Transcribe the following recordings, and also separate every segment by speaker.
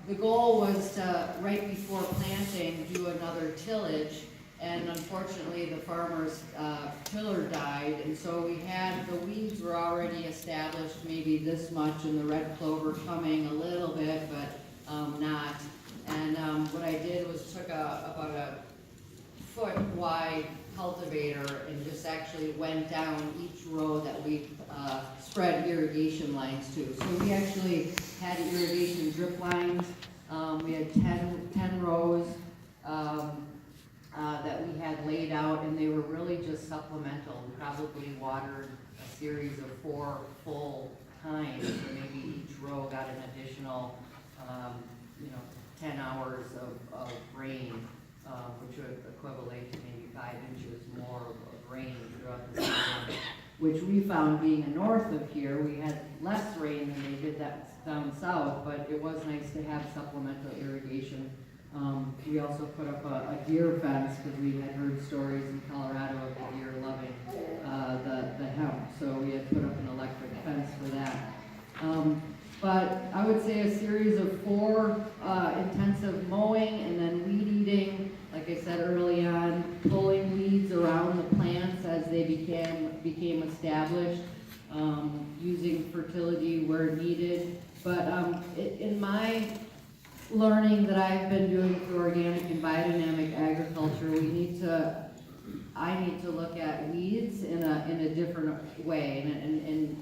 Speaker 1: the goal was to, right before planting, do another tillage, and unfortunately the farmer's tiller died, and so we had, the weeds were already established, maybe this much, and the red clover coming a little bit, but not. And what I did was took about a foot wide cultivator and just actually went down each row that we spread irrigation lines to. So we actually had irrigation drip lines. We had 10 rows that we had laid out, and they were really just supplemental. We probably watered a series of 4 full times, so maybe each row got an additional 10 hours of rain, which would equivalent to maybe 5 inches more of rain throughout the season, which we found being north of here, we had less rain than they did that down south, but it was nice to have supplemental irrigation. We also put up a deer fence because we had heard stories in Colorado of the deer loving the hemp, so we had put up an electric fence for that. But I would say a series of 4 intensive mowing and then weed eating, like I said early on, pulling weeds around the plants as they became established, using fertility where needed. But in my learning that I've been doing through organic and biodynamic agriculture, I need to look at weeds in a different way, and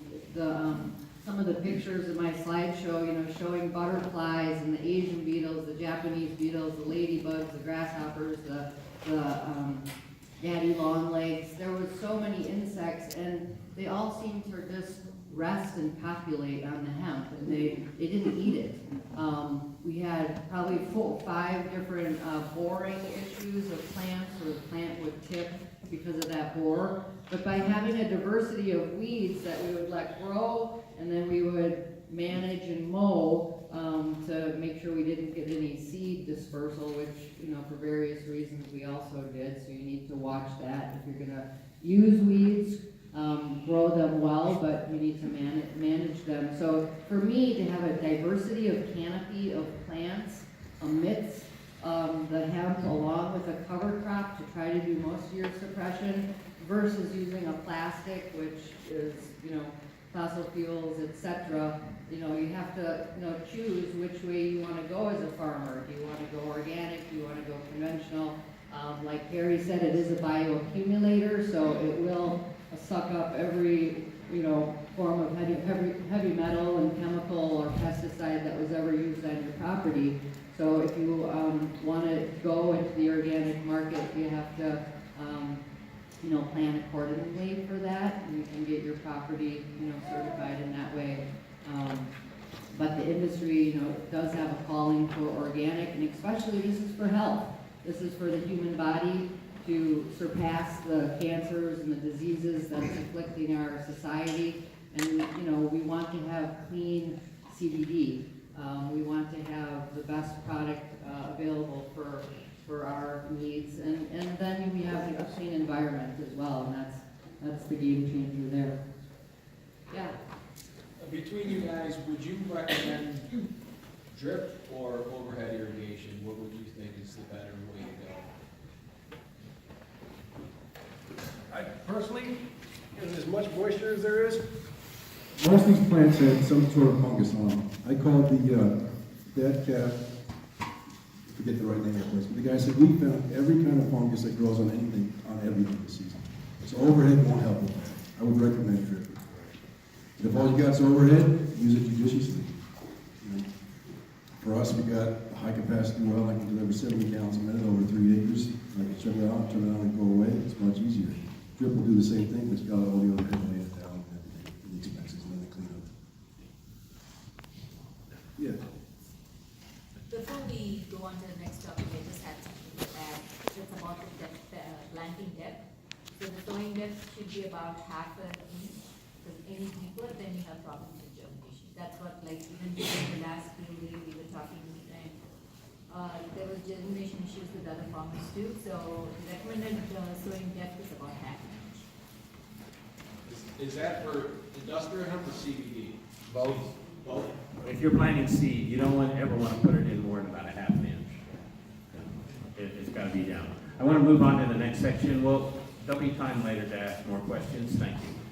Speaker 1: some of the pictures in my slideshow, showing butterflies and the Asian beetles, the Japanese beetles, the ladybugs, the grasshoppers, the daddy longlegs. There was so many insects, and they all seemed to just rest and populate on the hemp, and they didn't eat it. We had probably 5 different boring issues of plants where the plant would tip because of that borer. But by having a diversity of weeds that we would let grow, and then we would manage and mow to make sure we didn't get any seed dispersal, which, for various reasons we also did. So you need to watch that. If you're going to use weeds, grow them well, but you need to manage them. So for me, to have a diversity of canopy of plants amidst the hemp along with a cover crop to try to do most of your suppression versus using a plastic, which is, fossil fuels, etc. You have to, choose which way you want to go as a farmer. Do you want to go organic? Do you want to go conventional? Like Harry said, it is a bioaccumulator, so it will suck up every, form of heavy metal and chemical or pesticide that was ever used on your property. So if you want to go into the organic market, you have to, plan accordingly for that, and you can get your property, certified in that way. But the industry, does have a calling for organic, and especially this is for health. This is for the human body to surpass the cancers and the diseases that's afflicting our society. And, we want to have clean CBD. We want to have the best product available for our needs. And then we have a clean environment as well, and that's the game changer there. Yeah.
Speaker 2: Between you guys, would you recommend drip or overhead irrigation? What would you think is the better way to go?
Speaker 3: I personally, as much moisture as there is,
Speaker 4: Most of these plants had some sort of fungus on them. I called the dead cat, forget the right name of it, but the guy said, we found every kind of fungus that grows on anything, on everything this season. So overhead won't help with that. I would recommend drip. If all you got is overhead, use it judiciously. For us, we got a high capacity well, I can deliver 70 gallons a minute over 3 acres. I can shut it off, turn it on, and go away. It's much easier. Drip will do the same thing, but you got all the overhead laying it down and everything, and the expenses and then the cleanup. Yeah.
Speaker 5: Before we go on to the next topic, I just had something to add. It's about the depth, planting depth. So the sowing depth should be about half an inch. Because any deeper, then you have problems with germination. That's what, even during the last field day, we were talking, and there was germination issues with other farmers too. So the recommended sowing depth is about half an inch.
Speaker 2: Is that for industrial hemp or CBD?
Speaker 3: both.
Speaker 2: Both.
Speaker 6: If you're planting seed, you don't ever want to put it in gotta be down. I wanna move on to the next section. Well, there'll be time later to ask more questions. Thank you.